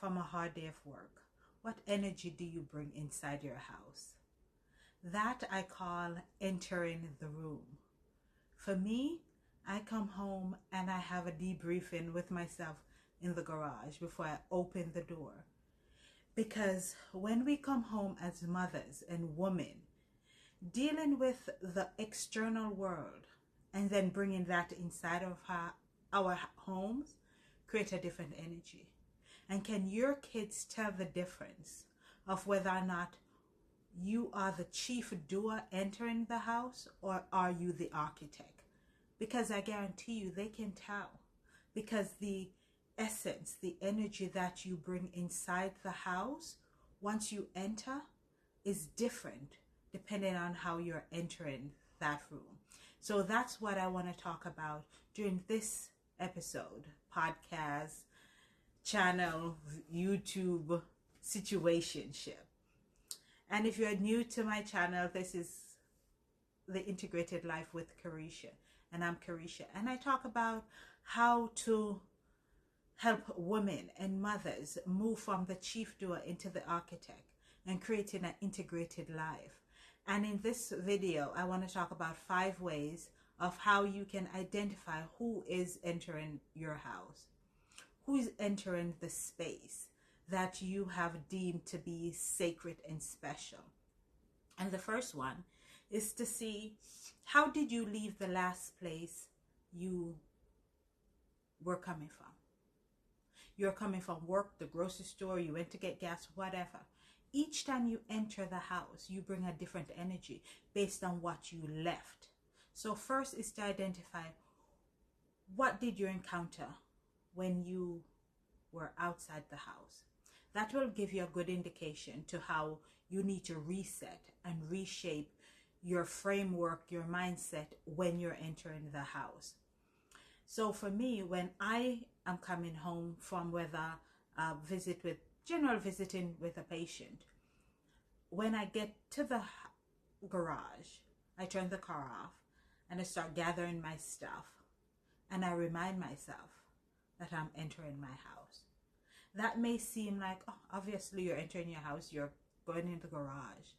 from a hard day of work, what energy do you bring inside your house? That I call entering the room. For me, I come home and I have a debriefing with myself in the garage before I open the door. Because when we come home as mothers and women, dealing with the external world and then bringing that inside of our homes create a different energy. And can your kids tell the difference of whether or not you are the chief doer entering the house or are you the architect? Because I guarantee you they can tell, because the essence, the energy that you bring inside the house once you enter is different depending on how you're entering that room. So that's what I want to talk about during this episode, podcast, channel, YouTube, situationship. And if you're new to my channel, this is the Integrated Life with Kerresha, and I'm Kerresha, and I talk about how to help women and mothers move from the chief doer into the architect and creating an integrated life. And in this video, I want to talk about 5 ways of how you can identify who is entering your house, who is entering the space that you have deemed to be sacred and special. And the first one is to see, how did you leave the last place you were coming from? You're coming from work, the grocery store, you went to get gas, whatever. Each time you enter the house, you bring a different energy based on what you left. So first is to identify, what did you encounter when you were outside the house? That will give you a good indication to how you need to reset and reshape your framework, your mindset when you're entering the house. So for me, when I am coming home from whether general visiting with a patient, when I get to the garage, I turn the car off and I start gathering my stuff, and I remind myself that I'm entering my house. That may seem like, oh, obviously you're entering your house, you're going in the garage.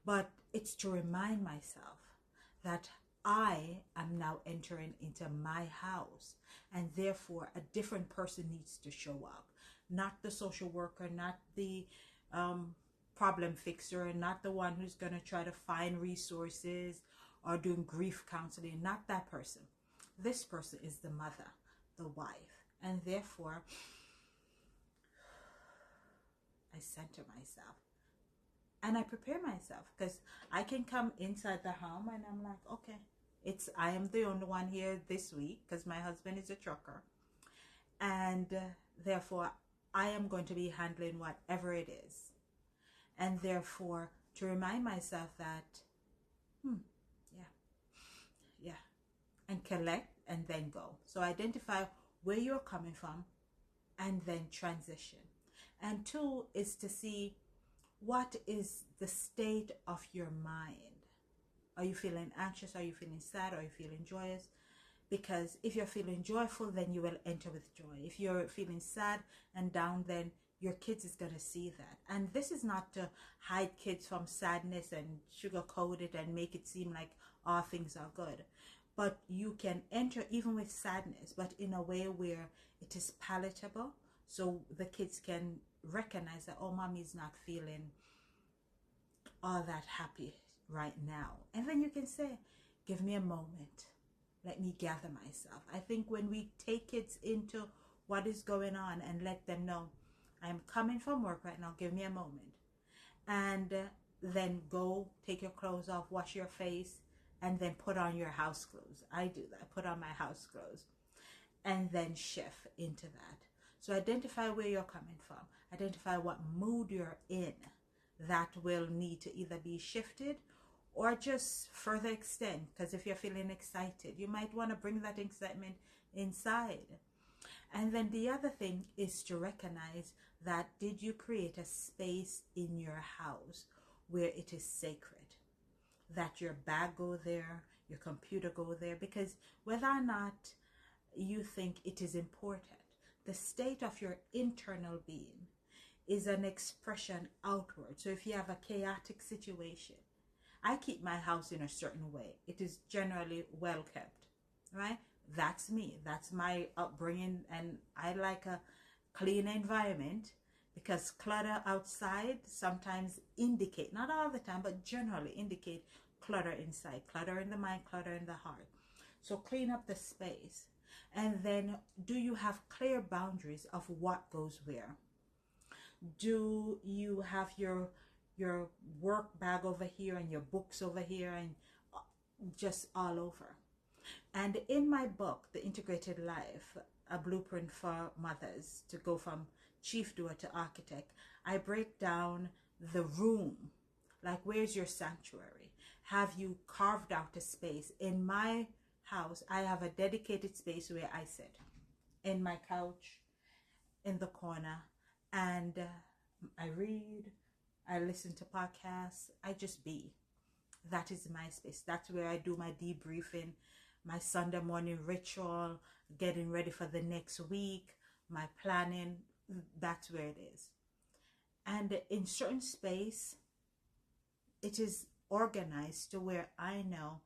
But it's to remind myself that I am now entering into my house, and therefore a different person needs to show up. Not the social worker, not the problem fixer, not the one who's going to try to find resources or doing grief counseling, not that person. This person is the mother, the wife, and therefore I center myself and I prepare myself, because I can come inside the home and I'm like, okay, I am the only one here this week because my husband is a trucker, and therefore I am going to be handling whatever it is. And therefore to remind myself that yeah, and collect and then go. So identify where you're coming from and then transition. And 2 is to see, what is the state of your mind? Are you feeling anxious? Are you feeling sad? Are you feeling joyous? Because if you're feeling joyful, then you will enter with joy. If you're feeling sad and down, then your kids is going to see that. And this is not to hide kids from sadness and sugarcoat it and make it seem like all things are good. But you can enter even with sadness, but in a way where it is palatable, so the kids can recognize that, oh, mommy's not feeling all that happy right now. And then you can say, give me a moment. Let me gather myself. I think when we take kids into what is going on and let them know, I'm coming from work right now, give me a moment. And then go take your clothes off, wash your face, and then put on your house clothes. I do that. Put on my house clothes. And then shift into that. So identify where you're coming from. Identify what mood you're in that will need to either be shifted or just further extend. Because if you're feeling excited, you might want to bring that excitement inside. And then the other thing is to recognize that, did you create a space in your house where it is sacred? That your bag go there, your computer go there, because whether or not you think it is important, the state of your internal being is an expression outward. So if you have a chaotic situation, I keep my house in a certain way. It is generally well kept, right? That's me. That's my upbringing, and I like a clean environment, because clutter outside sometimes indicate, not all the time, but generally indicate clutter inside, clutter in the mind, clutter in the heart. So clean up the space. And then, do you have clear boundaries of what goes where? Do you have your work bag over here and your books over here and just all over? And in my book, The Integrated Life, a blueprint for mothers to go from chief doer to architect, I break down the room. Like, where's your sanctuary? Have you carved out a space? In my house, I have a dedicated space where I sit, in my couch, in the corner, and I read, I listen to podcasts, I just be. That is my space. That's where I do my debriefing, my Sunday morning ritual, getting ready for the next week, my planning. That's where it is. And in certain space, it is organized to where I know,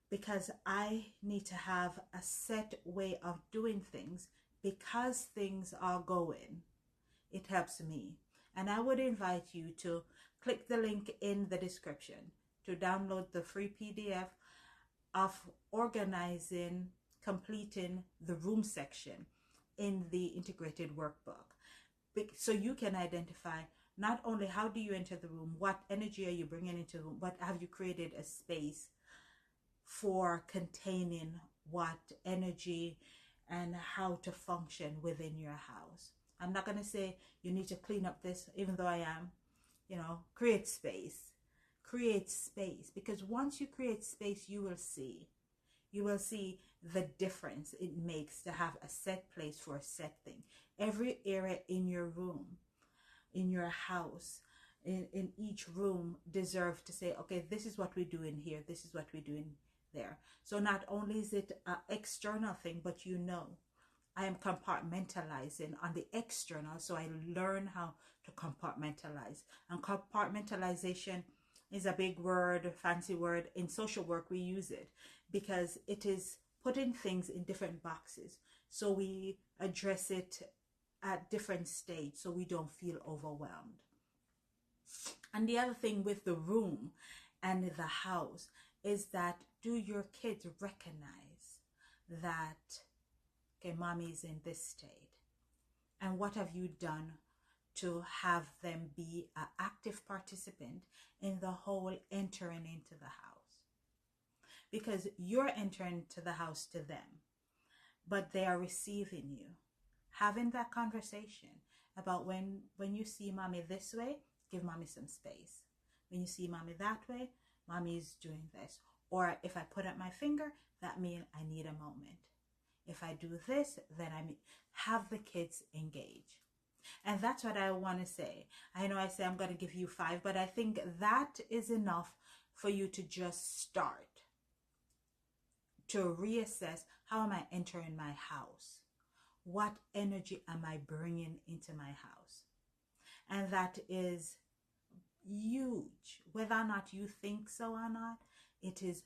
because I need to have a set way of doing things, because things are going. It helps me. And I would invite you to click the link in the description to download the free PDF of organizing, completing the room section in the integrated workbook. So you can identify not only how do you enter the room, what energy are you bringing into the room, but have you created a space for containing what energy and how to function within your house. I'm not going to say you need to clean up this, even though I am, create space. Create space, because once you create space, you will see the difference it makes to have a set place for a set thing. Every area in your room, in your house, in each room deserve to say, okay, this is what we do in here, this is what we do in there. So not only is it an external thing, but I am compartmentalizing on the external, so I learn how to compartmentalize. And compartmentalization is a big word, fancy word. In social work, we use it because it is putting things in different boxes. So we address it at different stages so we don't feel overwhelmed. And the other thing with the room and the house is that, do your kids recognize that, okay, mommy's in this state? And what have you done to have them be an active participant in the whole entering into the house? Because you're entering to the house to them, but they are receiving you. Having that conversation about when you see mommy this way, give mommy some space. When you see mommy that way, mommy's doing this. Or if I put up my finger, that means I need a moment. If I do this, then have the kids engage. And that's what I want to say. I know I say I'm going to give you 5, but I think that is enough for you to just start to reassess, how am I entering my house? What energy am I bringing into my house? And that is huge. Whether or not you think so or not, it is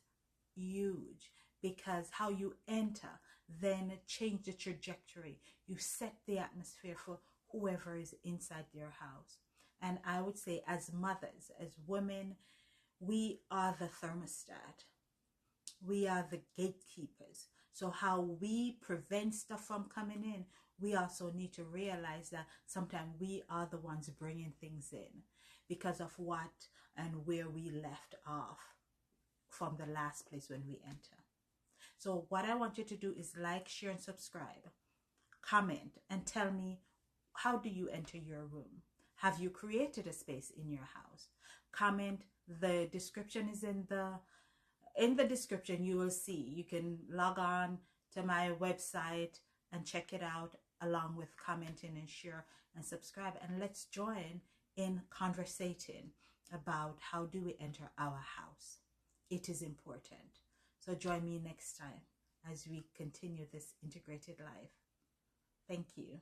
huge, because how you enter then change the trajectory. You set the atmosphere for whoever is inside your house. And I would say, as mothers, as women, we are the thermostat. We are the gatekeepers. So how we prevent stuff from coming in, we also need to realize that sometimes we are the ones bringing things in because of what and where we left off from the last place when we enter. So what I want you to do is like, share, and subscribe. Comment and tell me, how do you enter your room? Have you created a space in your house? Comment. The description is in the description. You will see. You can log on to my website and check it out, along with commenting and share and subscribe. And let's join in conversating about how do we enter our house. It is important. So join me next time as we continue this integrated life. Thank you.